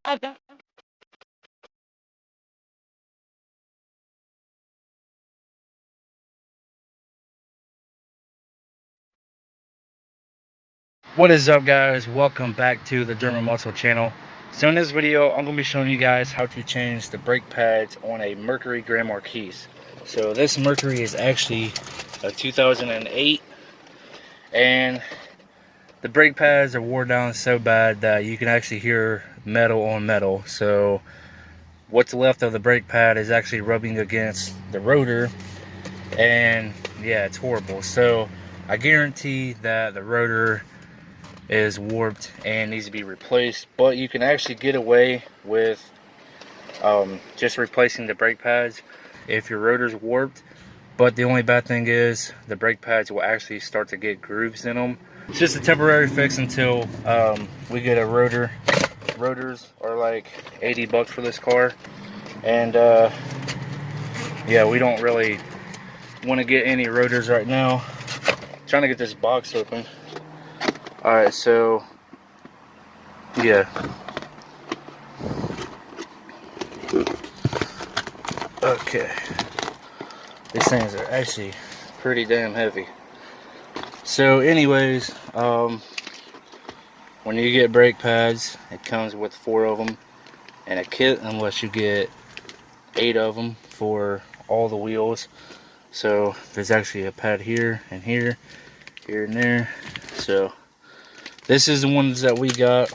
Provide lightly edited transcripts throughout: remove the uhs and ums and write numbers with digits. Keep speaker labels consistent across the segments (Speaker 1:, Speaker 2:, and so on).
Speaker 1: What is up, guys? Welcome back to the German Muscle channel. So in this video I'm going to be showing you guys how to change the brake pads on a Mercury Grand Marquis. So this Mercury is actually a 2008, and the brake pads are worn down so bad that you can actually hear metal on metal. So what's left of the brake pad is actually rubbing against the rotor, and yeah, it's horrible. So I guarantee that the rotor is warped and needs to be replaced, but you can actually get away with just replacing the brake pads if your rotor's warped. But the only bad thing is the brake pads will actually start to get grooves in them. It's just a temporary fix until we get a rotor. Rotors are like 80 bucks for this car, and yeah, we don't really want to get any rotors right now. Trying to get this box open. Alright, so yeah. Okay. These things are actually pretty damn heavy. So anyways, when you get brake pads, it comes with 4 of them in a kit, unless you get 8 of them for all the wheels. So there's actually a pad here and here, here and there. So this is the ones that we got.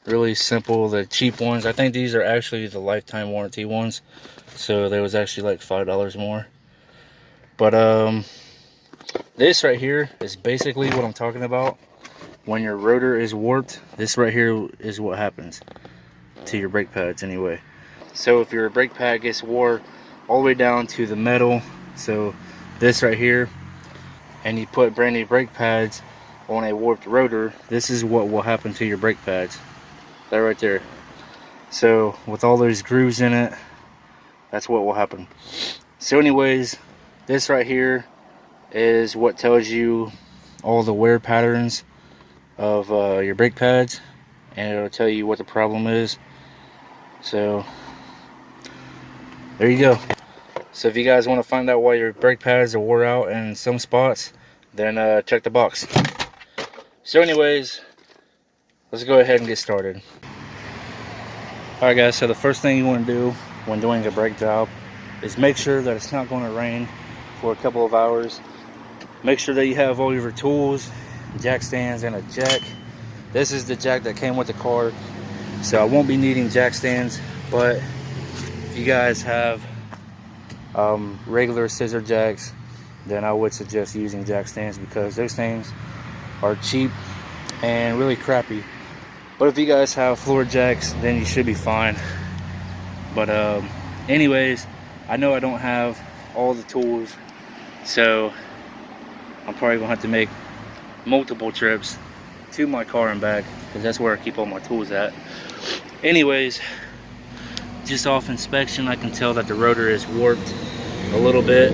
Speaker 1: Really simple, the cheap ones. I think these are actually the lifetime warranty ones. So there was actually like $5 more. But this right here is basically what I'm talking about. When your rotor is warped, this right here is what happens to your brake pads anyway. So if your brake pad gets wore all the way down to the metal, so this right here, and you put brand new brake pads on a warped rotor, this is what will happen to your brake pads. That right there. So with all those grooves in it, that's what will happen. So anyways, this right here is what tells you all the wear patterns of your brake pads, and it'll tell you what the problem is. So there you go. So if you guys want to find out why your brake pads are wore out in some spots, then check the box. So anyways, let's go ahead and get started. Alright guys, so the first thing you want to do when doing a brake job is make sure that it's not going to rain for a couple of hours. Make sure that you have all your tools, jack stands, and a jack. This is the jack that came with the car, so I won't be needing jack stands. But if you guys have regular scissor jacks, then I would suggest using jack stands, because those things are cheap and really crappy. But if you guys have floor jacks, then you should be fine. But anyways, I know I don't have all the tools, so I'm probably gonna have to make multiple trips to my car and back, because that's where I keep all my tools at. Anyways, just off inspection, I can tell that the rotor is warped a little bit.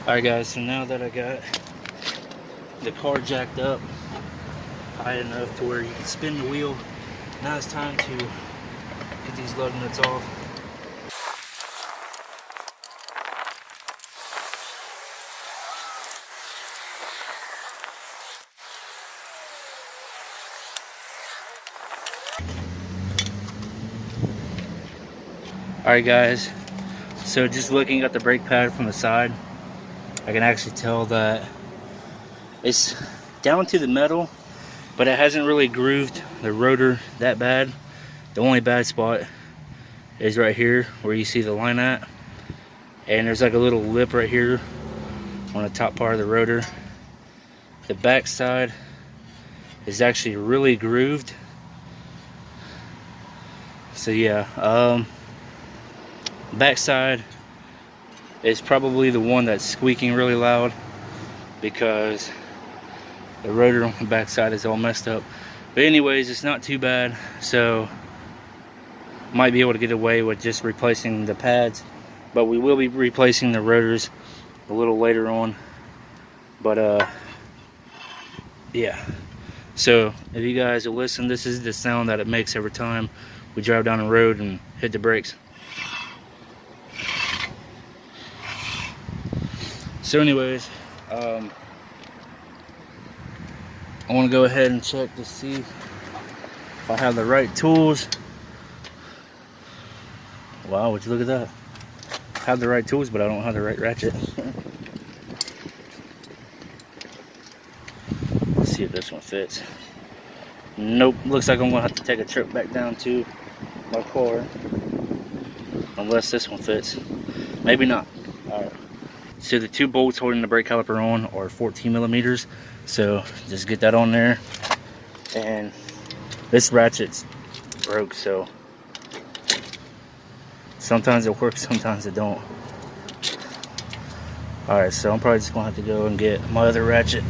Speaker 1: Alright guys, so now that I got the car jacked up high enough to where you can spin the wheel, now it's time to get these lug nuts off. Alright guys, so just looking at the brake pad from the side, I can actually tell that it's down to the metal, but it hasn't really grooved the rotor that bad. The only bad spot is right here where you see the line at, and there's like a little lip right here on the top part of the rotor. The back side is actually really grooved. So yeah, back side is probably the one that's squeaking really loud. because the rotor on the back side is all messed up. But anyways, it's not too bad, so might be able to get away with just replacing the pads, but we will be replacing the rotors a little later on. But yeah, so if you guys will listen, this is the sound that it makes every time we drive down the road and hit the brakes. So anyways, I want to go ahead and check to see if I have the right tools. Wow, would you look at that? I have the right tools, but I don't have the right ratchet. Let's see if this one fits. Nope, looks like I'm gonna have to take a trip back down to my car. Unless this one fits. Maybe not. Alright. So the 2 bolts holding the brake caliper on are 14 millimeters. So just get that on there. And this ratchet's broke, so sometimes it works, sometimes it don't. Alright, so I'm probably just gonna have to go and get my other ratchet.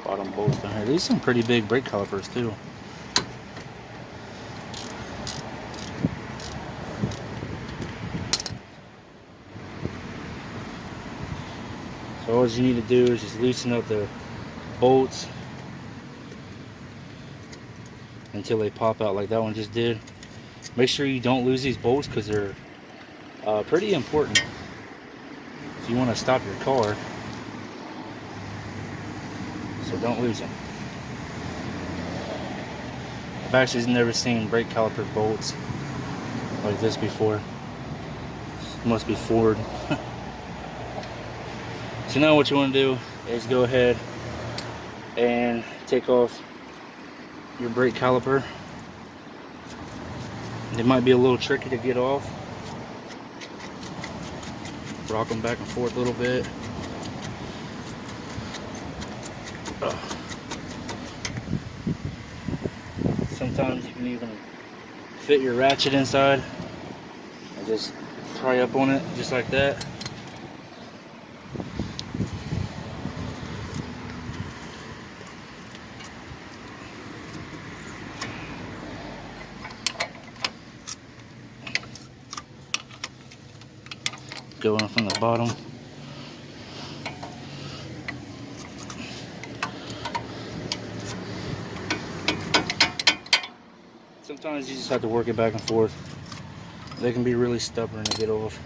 Speaker 1: Bottom bolts down here. These are some pretty big brake calipers too. So all you need to do is just loosen up the bolts until they pop out like that one just did. Make sure you don't lose these bolts because they're pretty important if you want to stop your car. So don't lose them. I've actually never seen brake caliper bolts like this before. It must be Ford. So now what you want to do is go ahead and take off your brake caliper. It might be a little tricky to get off. Rock them back and forth a little bit. Sometimes you can even fit your ratchet inside and just pry up on it just like that. Going from the bottom. Sometimes you just have to work it back and forth. They can be really stubborn to get off.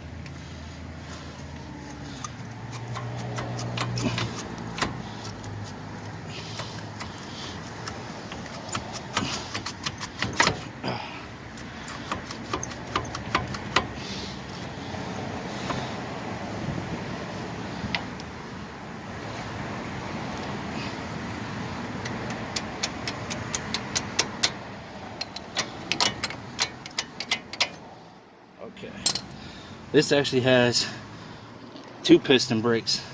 Speaker 1: Okay. This actually has 2 piston brakes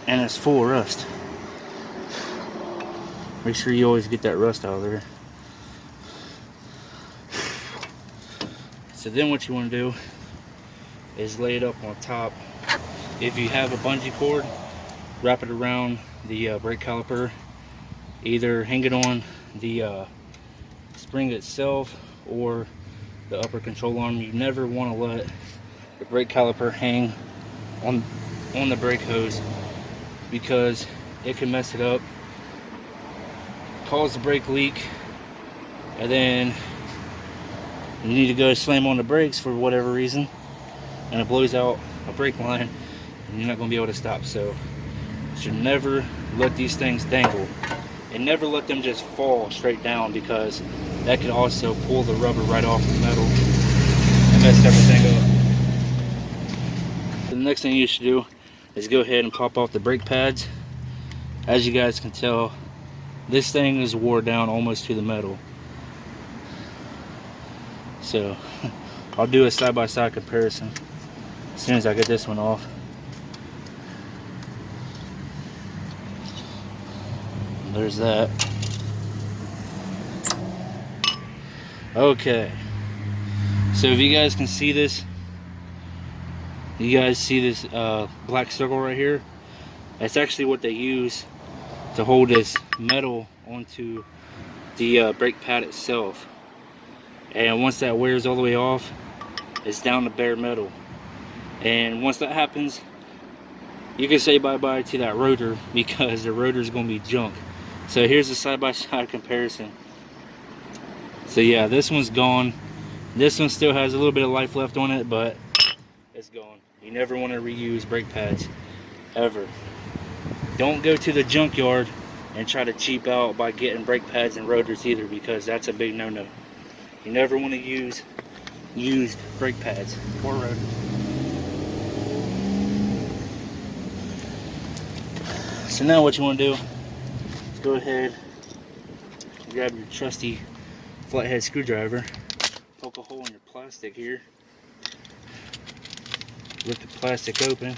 Speaker 1: and it's full of rust. Make sure you always get that rust out of there. So then what you want to do is lay it up on top. If you have a bungee cord, wrap it around the brake caliper. Either hang it on the spring itself or the upper control arm. You never want to let the brake caliper hang on the brake hose because it can mess it up, cause the brake leak, and then you need to go slam on the brakes for whatever reason and it blows out a brake line and you're not going to be able to stop. So you should never let these things dangle and never let them just fall straight down because that could also pull the rubber right off the metal and mess everything up. The next thing you should do is go ahead and pop off the brake pads. As you guys can tell, this thing is wore down almost to the metal. So I'll do a side-by-side comparison as soon as I get this one off. There's that. Okay, So if you guys can see this, you guys see this black circle right here? That's actually what they use to hold this metal onto the brake pad itself. And once that wears all the way off, it's down to bare metal. And once that happens, you can say bye-bye to that rotor, because the rotor is going to be junk. So here's a side-by-side comparison. So yeah, this one's gone. This one still has a little bit of life left on it, but it's gone. You never want to reuse brake pads, ever. Don't go to the junkyard and try to cheap out by getting brake pads and rotors either, because that's a big no-no. You never want to use used brake pads or rotors. So now what you want to do is go ahead and grab your trusty flathead screwdriver, poke a hole in your plastic here, rip the plastic open,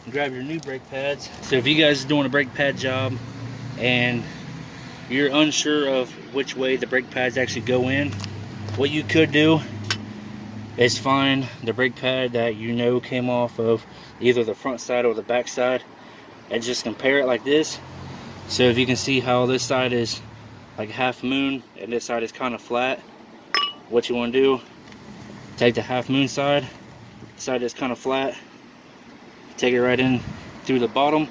Speaker 1: and grab your new brake pads. So if you guys are doing a brake pad job and you're unsure of which way the brake pads actually go in, what you could do is find the brake pad that you know came off of either the front side or the back side, and just compare it like this. So if you can see how this side is like half moon and this side is kind of flat, what you want to do, take the half moon side that's kind of flat, take it right in through the bottom,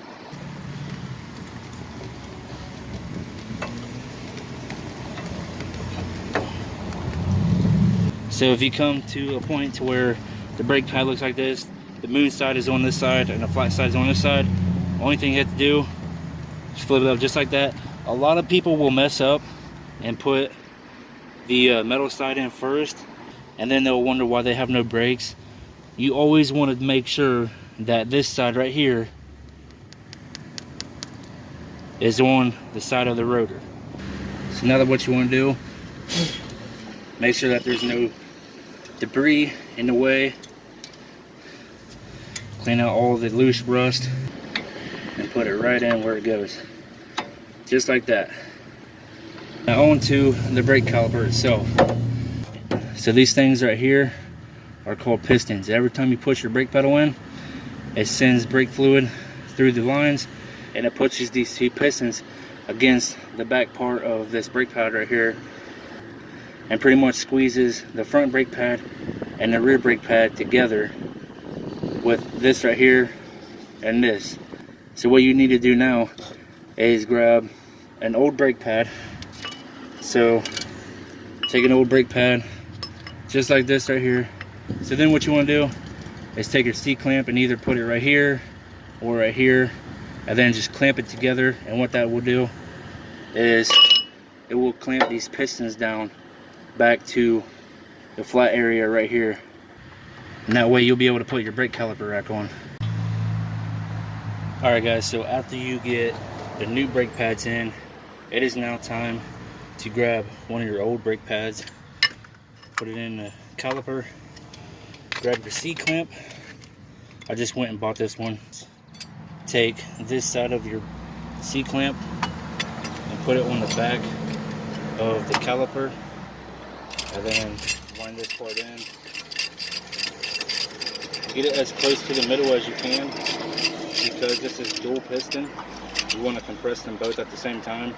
Speaker 1: so if you come to a point to where the brake pad looks like this, the moon side is on this side and the flat side is on this side, only thing you have to do is flip it up just like that. A lot of people will mess up and put the metal side in first, and then they'll wonder why they have no brakes. You always want to make sure that this side right here is on the side of the rotor. So now that what you want to do, make sure that there's no debris in the way, clean out all the loose rust, and put it right in where it goes, just like that. Now on to the brake caliper itself. So these things right here are called pistons. Every time you push your brake pedal in, it sends brake fluid through the lines, and it pushes these two pistons against the back part of this brake pad right here, and pretty much squeezes the front brake pad and the rear brake pad together with this right here and this. So what you need to do now is grab an old brake pad. So take an old brake pad just like this right here. So then what you want to do is take your C-clamp and either put it right here or right here, and then just clamp it together. And what that will do is it will clamp these pistons down back to the flat area right here, and that way you'll be able to put your brake caliper rack on. Alright guys, so after you get the new brake pads in, it is now time to grab one of your old brake pads, put it in the caliper, grab your C-clamp. I just went and bought this one. Take this side of your C-clamp and put it on the back of the caliper, and then wind this part in. Get it as close to the middle as you can, because this is dual piston. You want to compress them both at the same time.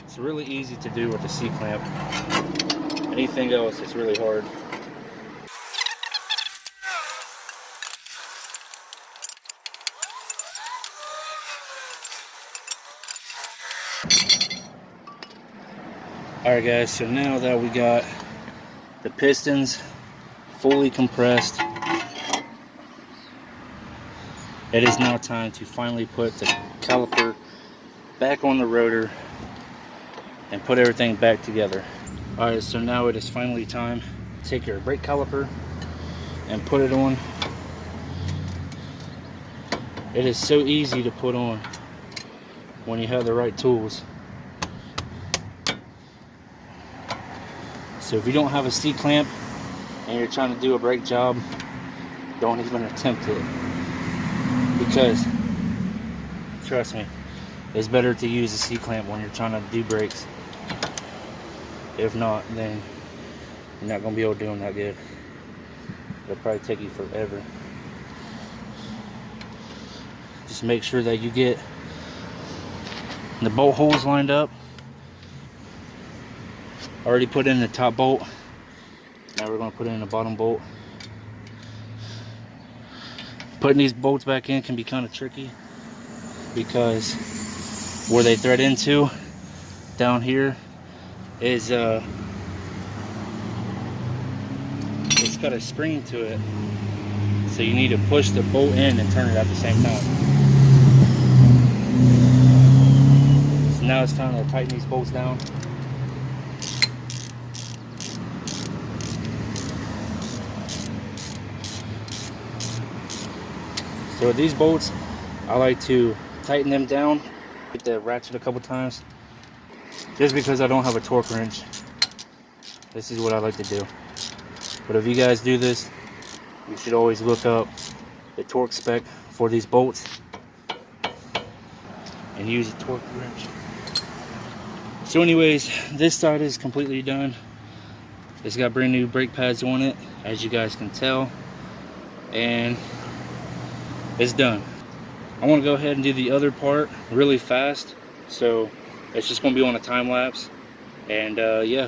Speaker 1: It's really easy to do with the C-clamp. Anything else, it's really hard. Alright guys, so now that we got the pistons fully compressed, it is now time to finally put the caliper back on the rotor and put everything back together. Alright, so now it is finally time to take your brake caliper and put it on. It is so easy to put on when you have the right tools. So if you don't have a C-clamp and you're trying to do a brake job, don't even attempt it, because trust me, it's better to use a C-clamp when you're trying to do brakes. If not, then you're not going to be able to do them that good. It'll probably take you forever. Just make sure that you get the bolt holes lined up. Already put in the top bolt. Now we're going to put in the bottom bolt. Putting these bolts back in can be kind of tricky because where they thread into down here is it's got a spring to it, so you need to push the bolt in and turn it at the same time. So now it's time to tighten these bolts down. So with these bolts, I like to tighten them down, hit the ratchet a couple times, just because I don't have a torque wrench. This is what I like to do. But if you guys do this, you should always look up the torque spec for these bolts and use a torque wrench. So anyways, this side is completely done. It's got brand new brake pads on it, as you guys can tell, and it's done. I want to go ahead and do the other part really fast, so it's just going to be on a time lapse, and yeah.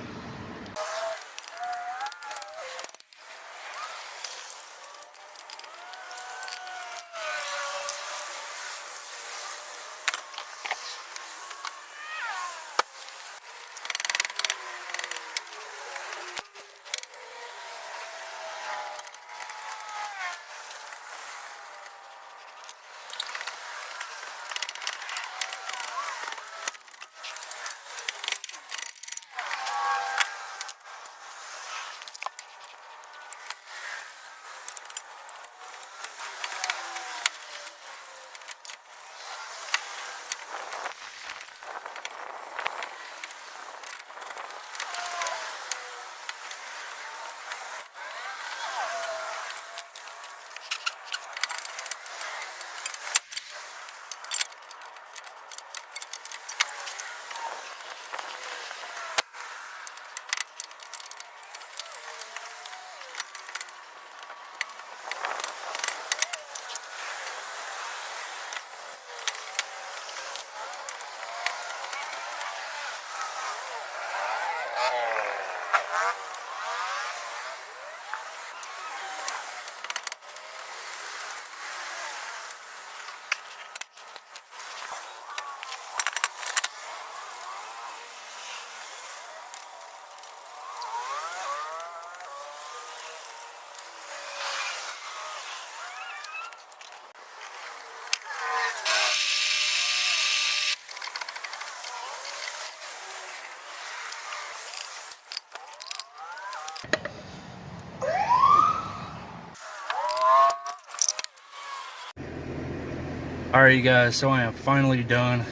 Speaker 1: Alright you guys, so I am finally done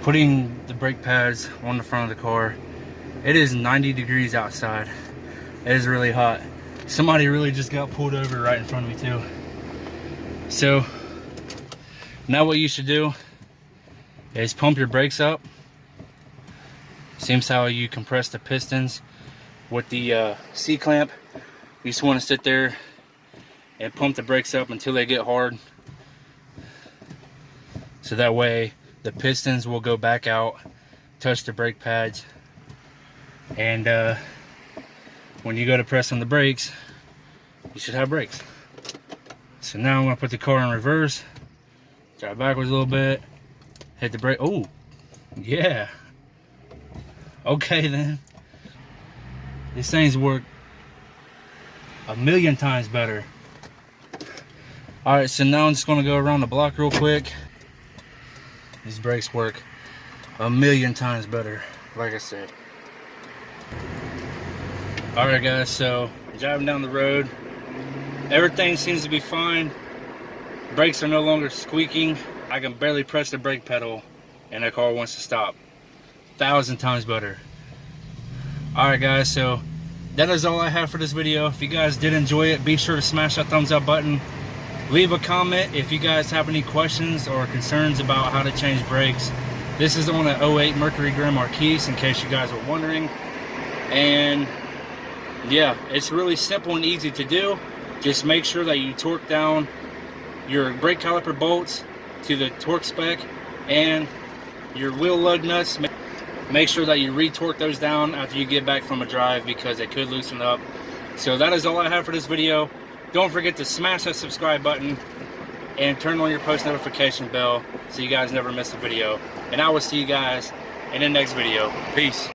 Speaker 1: putting the brake pads on the front of the car. It is 90 degrees outside. It is really hot. Somebody really just got pulled over right in front of me too. So now what you should do is pump your brakes up. Seems how you compress the pistons with the C-clamp. You just want to sit there and pump the brakes up until they get hard. So that way the pistons will go back out, touch the brake pads, and when you go to press on the brakes, you should have brakes. So now I'm going to put the car in reverse, drive backwards a little bit, hit the brake. Oh, yeah. Okay then. These things work a million times better. Alright, so now I'm just going to go around the block real quick. These brakes work a million times better, like I said. Alright guys, so driving down the road, everything seems to be fine. Brakes are no longer squeaking. I can barely press the brake pedal and the car wants to stop. 1,000 times better. Alright guys, so that is all I have for this video. If you guys did enjoy it, be sure to smash that thumbs up button. Leave a comment if you guys have any questions or concerns about how to change brakes. This is on an 08 Mercury Grand Marquis, in case you guys were wondering. And yeah, it's really simple and easy to do. Just make sure that you torque down your brake caliper bolts to the torque spec, and your wheel lug nuts, make sure that you re-torque those down after you get back from a drive, because they could loosen up. So that is all I have for this video. Don't forget to smash that subscribe button and turn on your post notification bell so you guys never miss a video. And I will see you guys in the next video. Peace.